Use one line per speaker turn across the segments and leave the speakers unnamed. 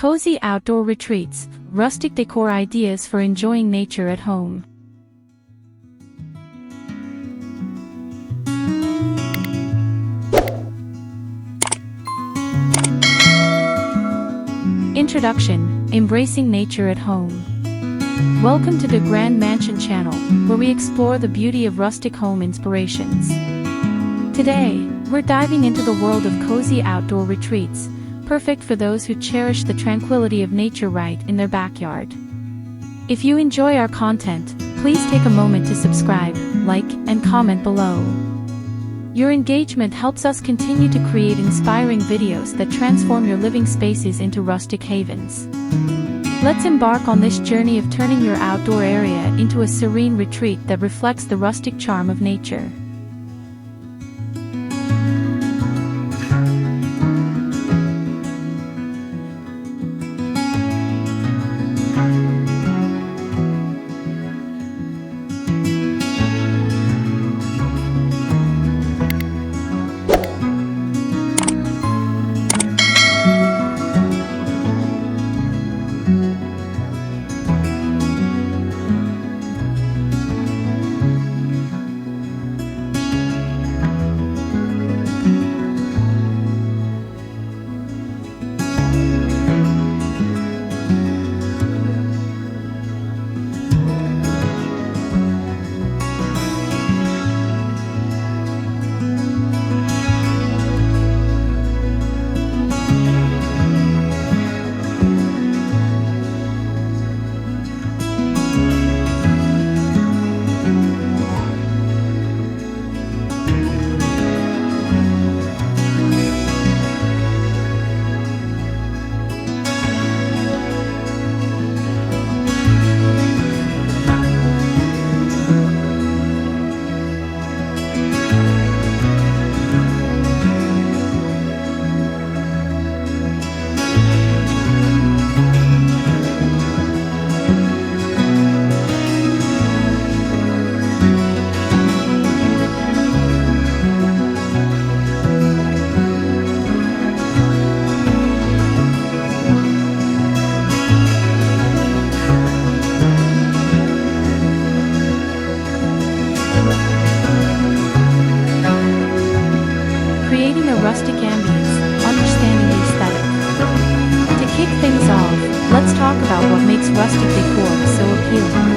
Cozy outdoor retreats, rustic decor ideas for enjoying nature at home. Introduction: Embracing nature at home. Welcome to the Grand Mansion channel, where we explore the beauty of rustic home inspirations. Today, we're diving into the world of cozy outdoor retreats, perfect for those who cherish the tranquility of nature right in their backyard. If you enjoy our content, please take a moment to subscribe, like, and comment below. Your engagement helps us continue to create inspiring videos that transform your living spaces into rustic havens. Let's embark on this journey of turning your outdoor area into a serene retreat that reflects the rustic charm of nature. Creating a rustic ambience, understanding the aesthetic. To kick things off, let's talk about what makes rustic decor so appealing.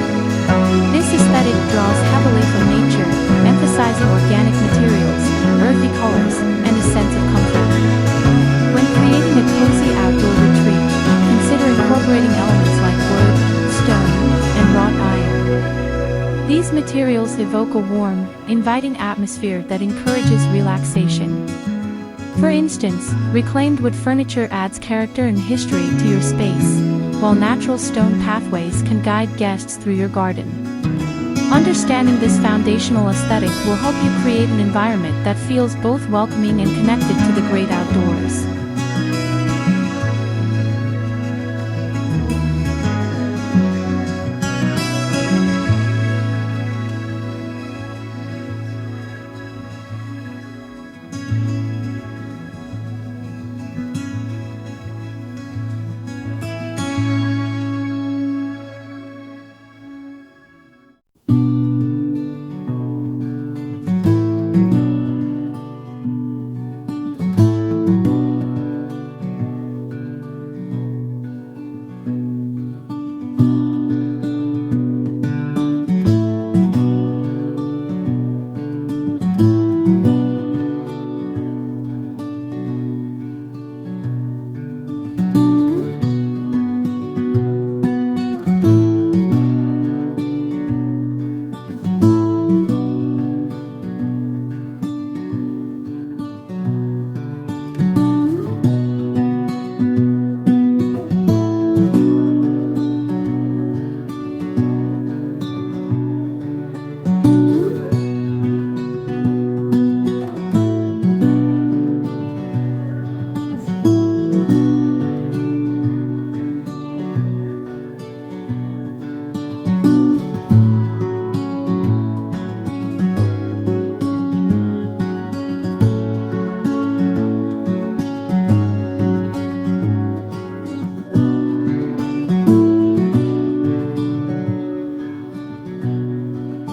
This aesthetic draws heavily from nature, emphasizing organic materials, earthy colors, and a sense of comfort. When creating a cozy outdoor retreat, consider incorporating elements like wood, stone, and wrought iron. These materials evoke a warm, inviting atmosphere that encourages relaxation. For instance, reclaimed wood furniture adds character and history to your space, while natural stone pathways can guide guests through your garden. Understanding this foundational aesthetic will help you create an environment that feels both welcoming and connected to the great outdoors.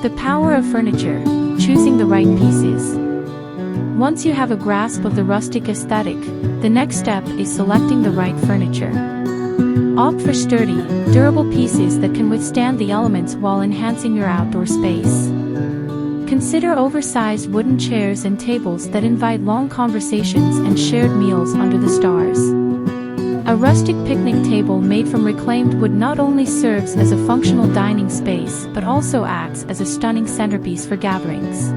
The power of furniture, choosing the right pieces. Once you have a grasp of the rustic aesthetic, the next step is selecting the right furniture. Opt for sturdy, durable pieces that can withstand the elements while enhancing your outdoor space. Consider oversized wooden chairs and tables that invite long conversations and shared meals under the stars. A rustic picnic table made from reclaimed wood not only serves as a functional dining space but also acts as a stunning centerpiece for gatherings.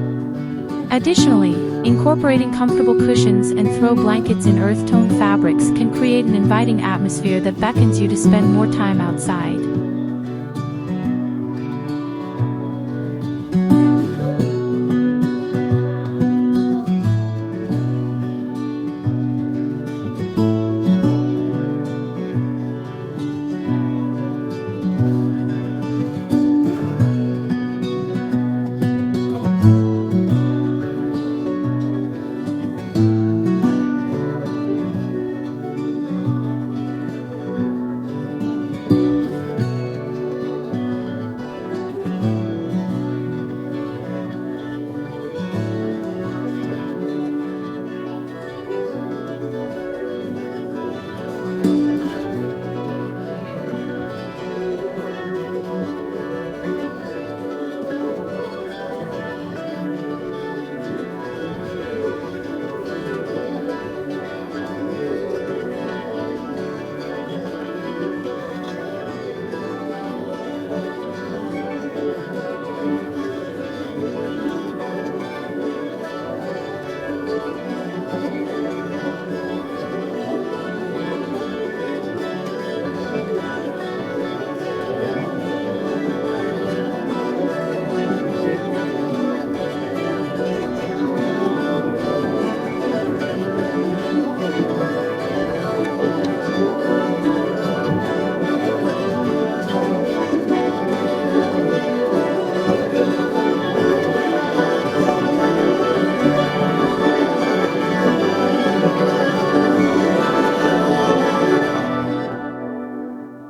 Additionally, incorporating comfortable cushions and throw blankets in earth-tone fabrics can create an inviting atmosphere that beckons you to spend more time outside.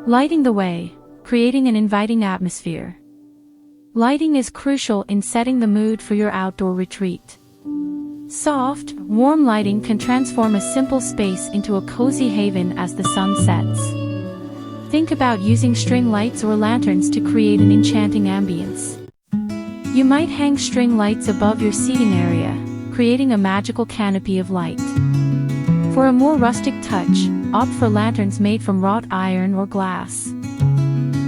Lighting the way, creating an inviting atmosphere. Lighting is crucial in setting the mood for your outdoor retreat. Soft, warm lighting can transform a simple space into a cozy haven as the sun sets. Think about using string lights or lanterns to create an enchanting ambience. You might hang string lights above your seating area, creating a magical canopy of light. For a more rustic touch, opt for lanterns made from wrought iron or glass.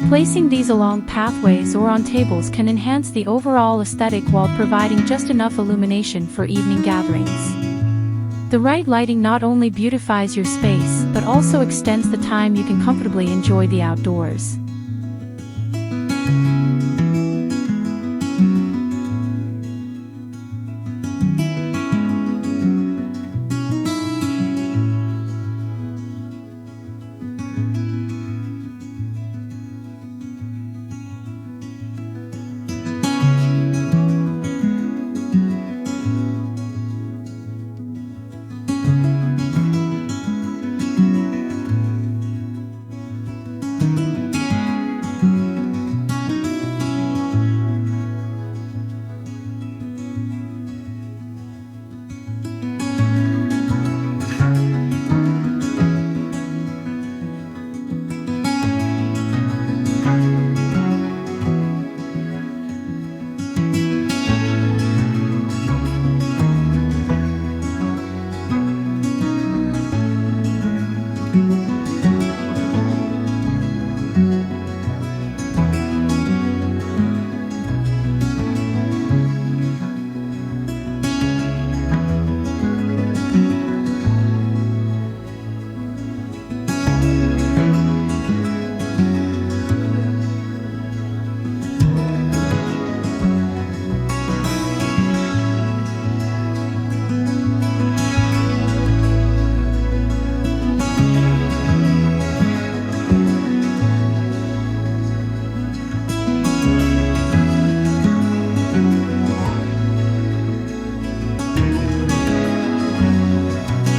Placing these along pathways or on tables can enhance the overall aesthetic while providing just enough illumination for evening gatherings. The right lighting not only beautifies your space but also extends the time you can comfortably enjoy the outdoors.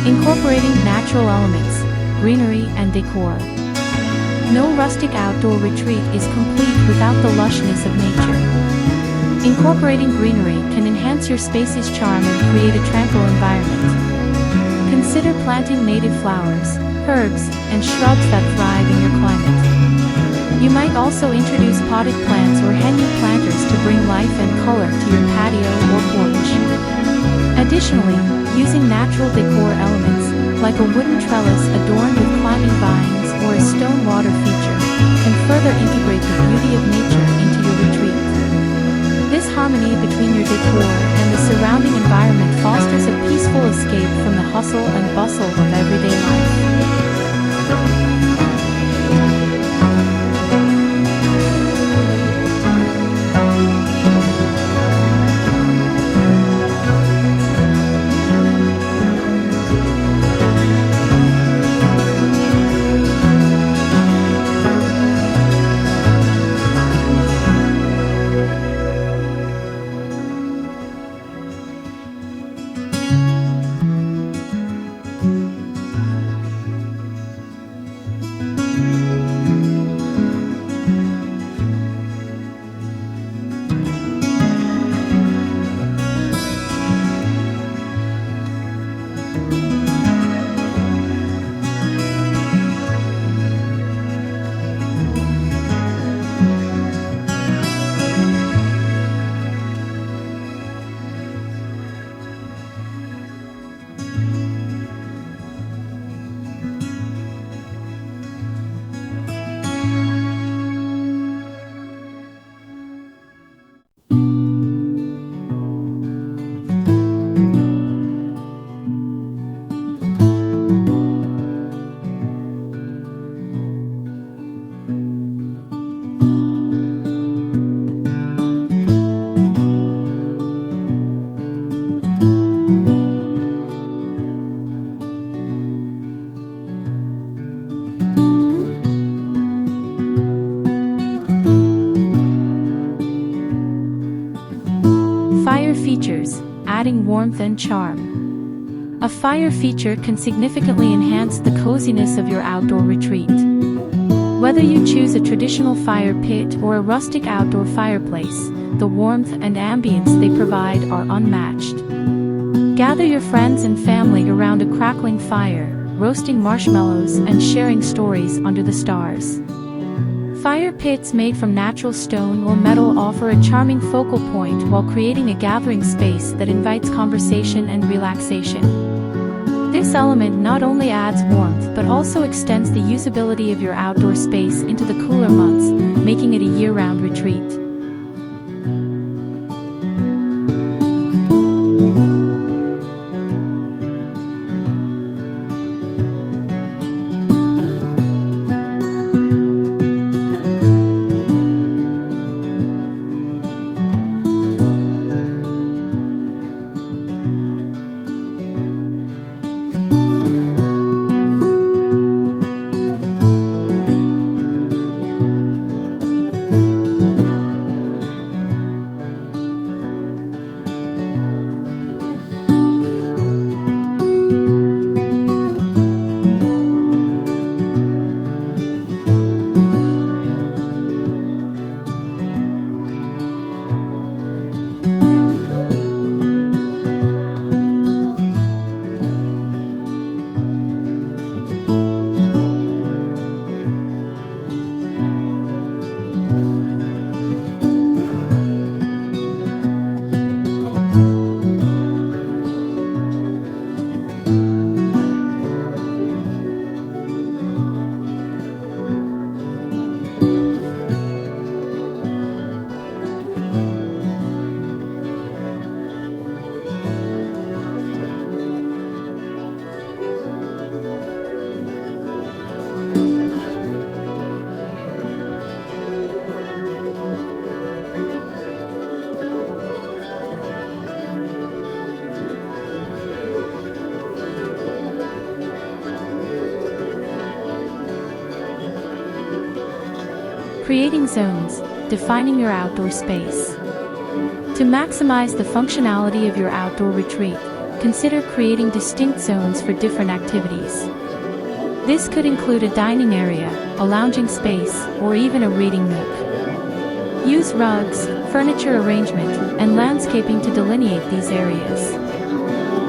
Incorporating natural elements, greenery and decor. No rustic outdoor retreat is complete without the lushness of nature. Incorporating greenery can enhance your space's charm and create a tranquil environment. Consider planting native flowers, herbs, and shrubs that thrive in your climate. You might also introduce potted plants or hanging planters to bring life and color to your patio or porch. Additionally, using natural decor elements, like a wooden trellis adorned with climbing vines or a stone water feature, can further integrate the beauty of nature into your retreat. This harmony between your decor and the surrounding environment fosters a peaceful escape from the hustle and bustle of everyday life. Fire features, adding warmth and charm. A fire feature can significantly enhance the coziness of your outdoor retreat. Whether you choose a traditional fire pit or a rustic outdoor fireplace, the warmth and ambience they provide are unmatched. Gather your friends and family around a crackling fire, roasting marshmallows and sharing stories under the stars. Fire pits made from natural stone or metal offer a charming focal point while creating a gathering space that invites conversation and relaxation. This element not only adds warmth but also extends the usability of your outdoor space into the cooler months, making it a year-round retreat. Creating zones, defining your outdoor space. To maximize the functionality of your outdoor retreat, consider creating distinct zones for different activities. This could include a dining area, a lounging space, or even a reading nook. Use rugs, furniture arrangement, and landscaping to delineate these areas.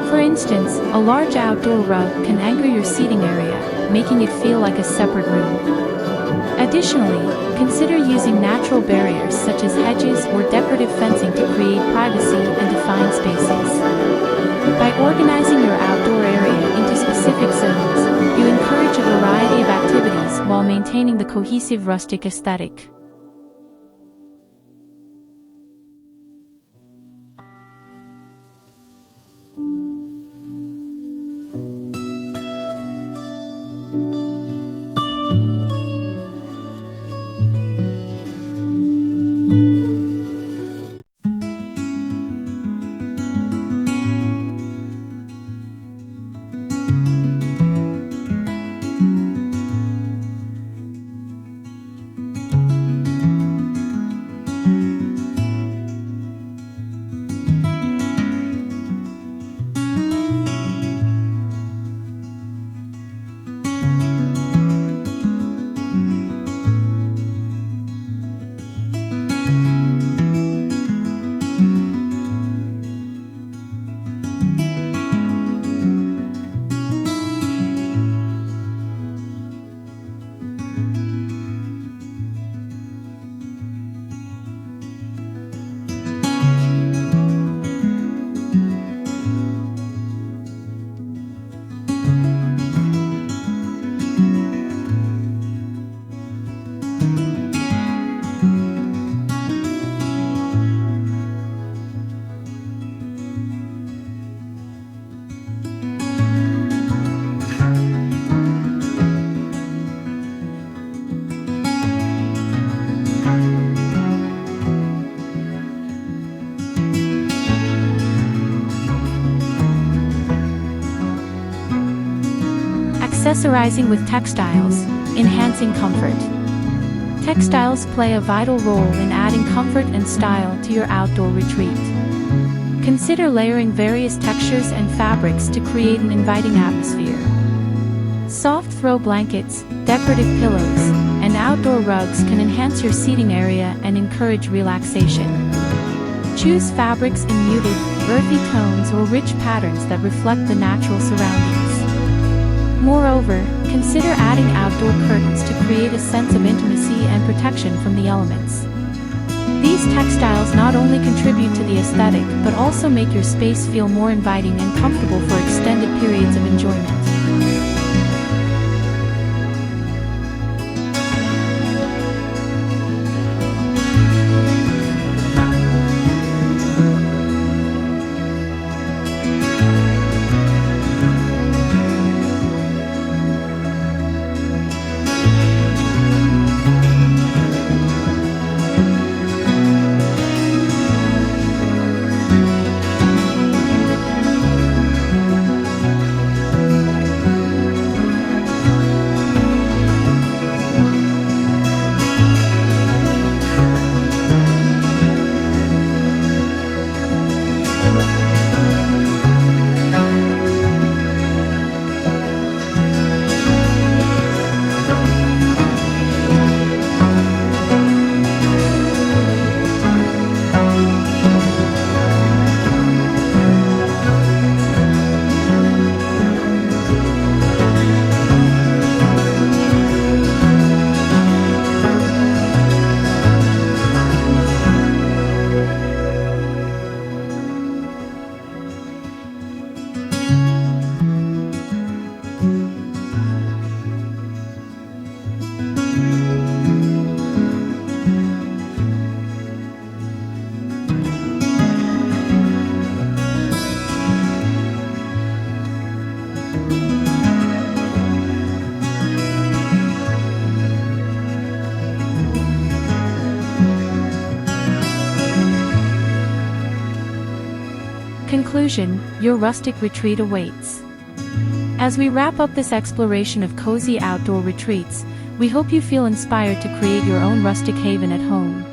For instance, a large outdoor rug can anchor your seating area, making it feel like a separate room. Additionally, consider using natural barriers such as hedges or decorative fencing to create privacy and define spaces. By organizing your outdoor area into specific zones, you encourage a variety of activities while maintaining the cohesive rustic aesthetic. Accessorizing with textiles, enhancing comfort. Textiles play a vital role in adding comfort and style to your outdoor retreat. Consider layering various textures and fabrics to create an inviting atmosphere. Soft throw blankets, decorative pillows, and outdoor rugs can enhance your seating area and encourage relaxation. Choose fabrics in muted, earthy tones or rich patterns that reflect the natural surroundings. Moreover, consider adding outdoor curtains to create a sense of intimacy and protection from the elements. These textiles not only contribute to the aesthetic but also make your space feel more inviting and comfortable for extended periods of enjoyment. Conclusion, your rustic retreat awaits. As we wrap up this exploration of cozy outdoor retreats, we hope you feel inspired to create your own rustic haven at home.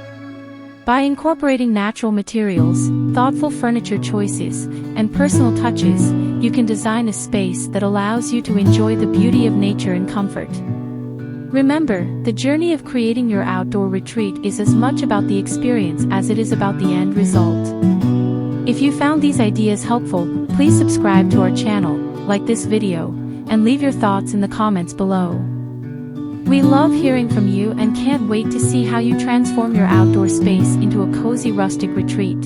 By incorporating natural materials, thoughtful furniture choices, and personal touches, you can design a space that allows you to enjoy the beauty of nature in comfort. Remember, the journey of creating your outdoor retreat is as much about the experience as it is about the end result. If you found these ideas helpful, please subscribe to our channel, like this video, and leave your thoughts in the comments below. We love hearing from you and can't wait to see how you transform your outdoor space into a cozy rustic retreat.